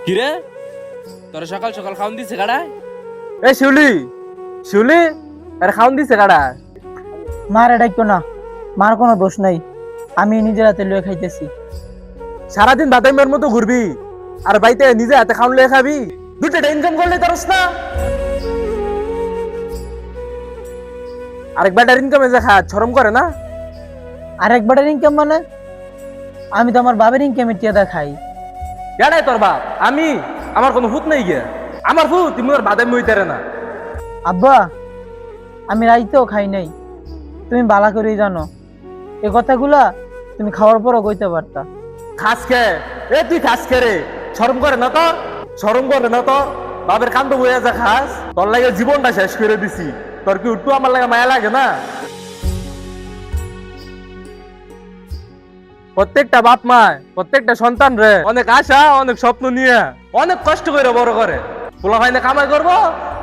কিরে তোর সকাল সকাল খাওন দিছে কাড়ায়? এ শিউলি শিউলি আরে খাওন দিছে কাড়া। মার ডাইকো না, মার কোনো দোষ নাই, আমি নিজের হাতে লয়ে খাইতেছি। সারাদিন বাদামের মতো ঘুরবি আর বাইতে নিজে হাতে খাওন লয়ে খাবি, দুটো ইনকাম করলে তোরস না। আরেক বেটার ইনকামে যে খা শরম করে না? আরেকবারের ইনকাম মানে? আমি তো আমার বাবার ইনকামের টিয়া খাই। এটাই তোর বাপ, আমি আমার কোনো ভূত নেই গিয়া। আমার ভূত তুমি ওর বাদাম মইতারে না। আব্বা, আমি রাইতেও খাই নাই, তুমি বালা করেই জানো। এ কথাগুলা তুমি খাওয়ার পরও কইতে পারতা। খাস খে এ তুই খাস খে রে, শরম করে না তোর? শরম করে না তোর? বাপের কান্দ বইয়া যা খাস, তোর লাগে জীবনটা শেষ করে দিছি, তোর কি উঠতো আমার লাগে মায়া লাগে না? প্রত্যেকটা বাপ মা প্রত্যেকটা সন্তান রে অনেক আশা অনেক স্বপ্ন নিয়ে অনেক কষ্ট করে বড় করে। পোলা ভাই না কামাই করবো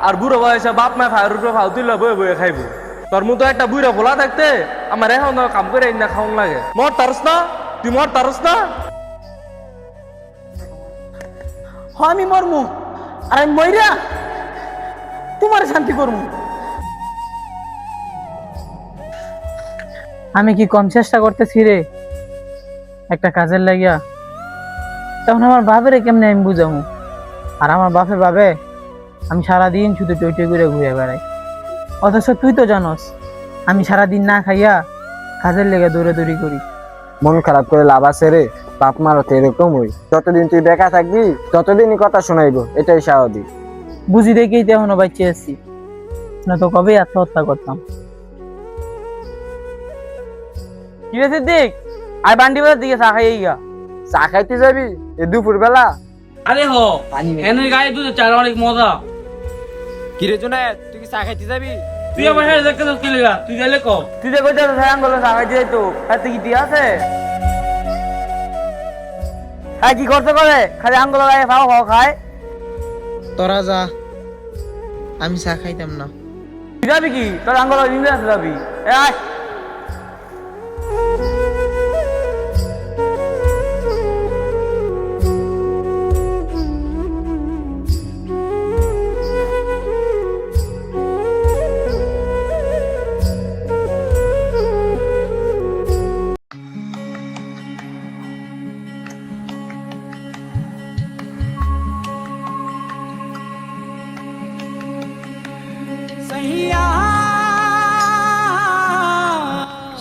আর বুড়ো বয়সে বাপ মা খায় রুপে খাও তুইলে বয়ে বয়ে খাইবো। তোর মতো একটা বুড়ো পোলা থাকতে আমার এখন কাম করে না খাওয়ান লাগে। মর তারস না? তুই মর তারস না? আমি মরমু, আর আমি মইরা তোমার শান্তি করমু। আমি কি কম চেষ্টা করতেছি রে একটা কাজের লাগিয়া? তখন আমার বাপেরে কেমনে আমি বুঝামু? আর আমার বাপে ভাবে আমি সারাদিন শুধু টই টই করে ঘুরে বেড়াই, অথচ তুই তো জানোস আমি সারাদিন না খাইয়া কাজের লেগে দৌড়াদৌড়ি করি। মন খারাপ করে লাভ আছে রে, বাপ মারও তো এরকম হই। যতদিন তুই বেকা থাকবি ততদিনই কথা শোনাইবো, এটাই স্বাভাবিক। বুঝি দেখেই তো এখনো বাচ্চা আছি, না তো কবেই আত্মহত্যা করতাম। কি রে সিদ্দিক, আয় বান্ডি বাজার দিকে চা খাইয়ে গিয়া। চা খাইতে যাবি এ দুপুর বেলা? আরে হো এনের গায়ে দুধ চার অনেক মজা। কিরে জুনায়েদ, তুই কি চা খাইতে যাবি? তুই আমার সাথে দেখতে তো কেলেগা, তুই গেলে ক। তুই যে কইতে সায়ান বলে চা খাইতে যাইতো, হাতে কি টিয়া আছে? হ্যাঁ কি করতে করে খালি আঙ্গুল গায়ে খাও খাও খায়। তোরা যা, আমি চা খাইতাম না। তুই যাবি কি? তোর আঙ্গুল নিয়ে আসতে যাবি? এ আয়।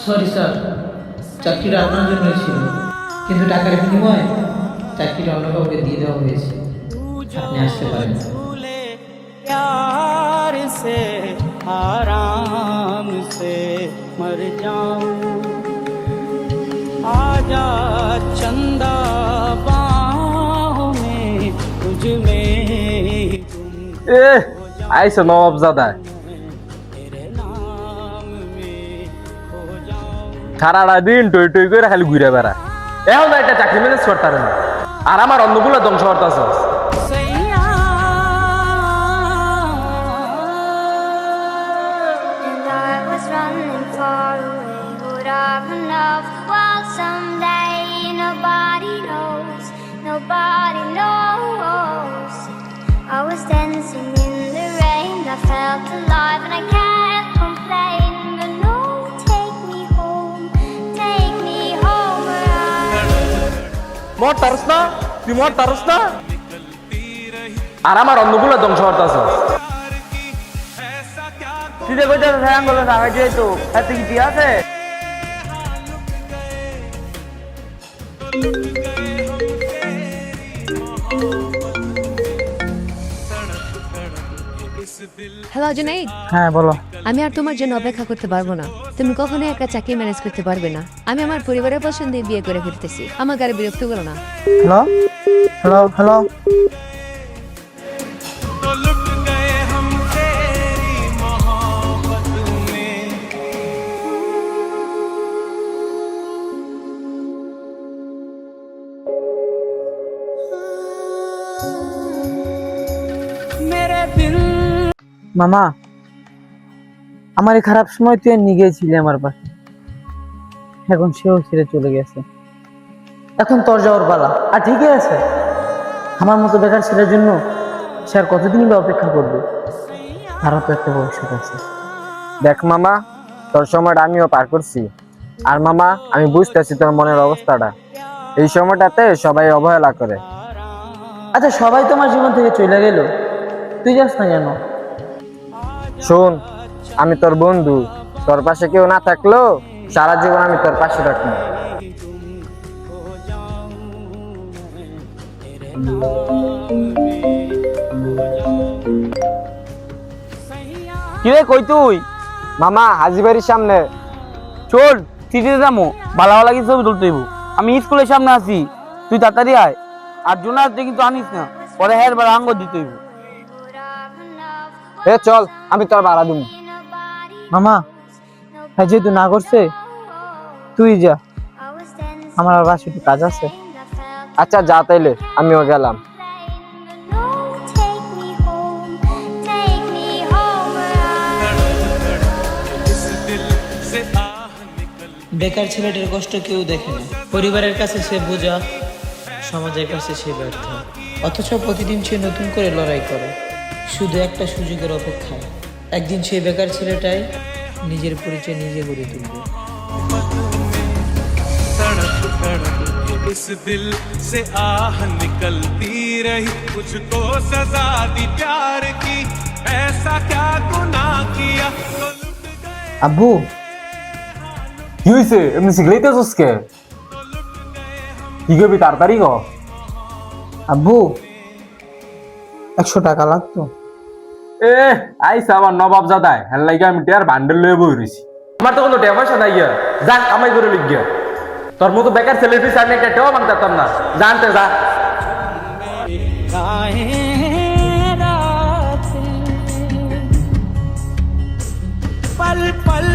সরি স্যার, চাকরিটা আপনার জন্যই ছিল, কিন্তু টাকার বিনিময়ে চাকরিটা অন্য কাউকে দিয়ে দেওয়া হয়েছে। আপনি আসতে পারেন। प्यार से आराम से मर जाऊं, आजा चंदा बाहों में तुझ में এ আইসো নবাব জাদা, तेरे नाम में खो जाऊं। সারাটা দিন টই টই করে খালি ঘুরে বেড়া। এখন একটা চাকরি ম্যানেজ করতে না, আর আমার অন্যগুলো ধ্বংস করতেছ। सैया And I was running far away. Would I run off the world someday? Nobody knows, nobody knows. I was dancing in the rain. I felt alive and I can't complain. But no, take me home where মর তারস না? তুই মর তারস না? আর আমার অন্যগুলো ধ্বংস করতেছ। তুই যে কইতে সায়ান বলে চা খাইতে যাইতো, হাতে কি টিয়া আছে? হ্যালো জুনাইদ, হ্যাঁ বলো। আমি আর তোমার জন্য অপেক্ষা করতে পারবো না। তুমি কখনোই একা চাকরি ম্যানেজ করতে পারবে না। আমি আমার পরিবারের পছন্দে বিয়ে করে ফেলতেছি, আমাকে আর বিরক্ত করো না। হ্যালো হ্যালো হ্যালো, तो लुट गए हम तेरी मोहब्बत में। मेरे दिल মামা, আমার এই খারাপ সময় তুই নিয়ে গিয়েছিলি আমার পাশে, এখন সেও ছেড়ে চলে গেছে। এখন তোর যাওয়ার পালা। আর ঠিকই আছে, আমার মতো বেকার ছেলের জন্য সে আর কতদিনই বা অপেক্ষা করবে? তারও তো একটা ভবিষ্যৎ আছে। দেখ মামা, তোর সময়টা আমিও পার করছি। আর মামা, আমি বুঝতেছি তোর মনের অবস্থাটা। এই সময়টাতে সবাই অবহেলা করে। আচ্ছা, সবাই তোমার জীবন থেকে চলে গেল, তুই যাস না কেন? শোন, আমি তোর বন্ধু, তোর পাশে কেউ না থাকলেও সারা জীবন আমি তোর পাশে রাখবো। কিরে কই তুই? মামা, হাজিবাড়ির সামনে। চল সিটিতে যাবো, ভালো ভালো কিছু ছবি তুলতে হইব। আমি স্কুলের সামনে আছি, তুই তাড়াতাড়ি আয়। আর জোনাস কিন্তু আনিস না, পরে হের বার আঙ্গ দিতে হইব। এ চল, আমি তোর ভাড়া দিব। মামা, হ্যাঁ যেহেতু না করছে তুই যা, আমার আর বাসায় একটু কাজ আছে। আচ্ছা যা, তাইলে আমিও গেলাম। Take me home where इस दिल से आह निकल বেকার ছেলেটার কষ্ট কেউ দেখে না। পরিবারের কাছে সে বোঝা, সমাজের কাছে সে ব্যর্থ। অথচ প্রতিদিন সে নতুন করে লড়াই করে, শুধু একটা সুযোগের অপেক্ষায়। একদিন সেই বেকার ছেলেটাই নিজের পরিচয় নিজে গড়ে তুলবে। तड़प तड़प के इस दिल से आह निकलती रही, मुझको सजा दी प्यार की, ऐसा क्या गुनाह किया तो लुट गए। আব্বু, কি হয়েছে? এমনি সিগলাইতেছস কে? কি করবি তাড়াতাড়ি ক। আব্বু 100 টাকা লাগতো। এ আইসা আমার নবাব জাদায়, হ্যাঁ লাগে আমি টেয়ার বান্ডেল লয়ে বই রইছি। আমার তো কোনো টেয়া পয়সা নাই গিয়া, যা কামাই করে লিখ গিয়া। তোর মতো বেকার ছেলের পিছনে আমি একটা টেও মানতাম না, জানতে যা। पल पल